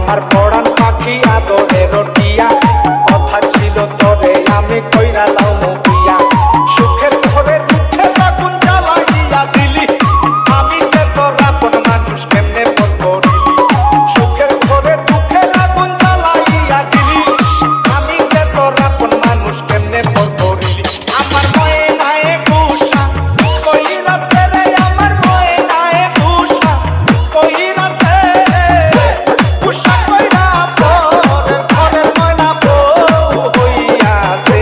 আমার পড়ান পাখি আদরের টিয়া, কথা ছিল তোরে আমি কইরা লাও মুখিয়া। সুখের ঘরে দুঃখের আগুন জ্বালাইয়া দিলি, আমি যে তোর আপন মানুষ কেমনে পর করিলি। সুখের ঘরে দুঃখের আগুন জ্বালাইয়া দিলি, আমি যে তোর আপন মানুষ কেমনে পর করিলি। আমার ময়নায় গুসা কইরাছে রে, আমার ময়নায় গুসা কইরাছে। গুসা কইরা পরের ঘরের ময়না বউ হইয়াছে।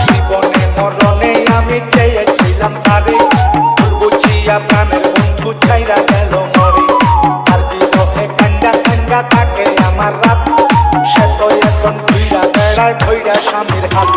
জীবনে মরণে আমি চেয়েছিলাম সারে, ভুল বুঝিয়া প্রাণের বন্ধু ছাইরা গেল মরে। আর বিরহে কান্দা কান্দা কাটে আমার রাত, সে তো এখন ঘুইরা বেড়ায় ধইরা স্বামীর হাত।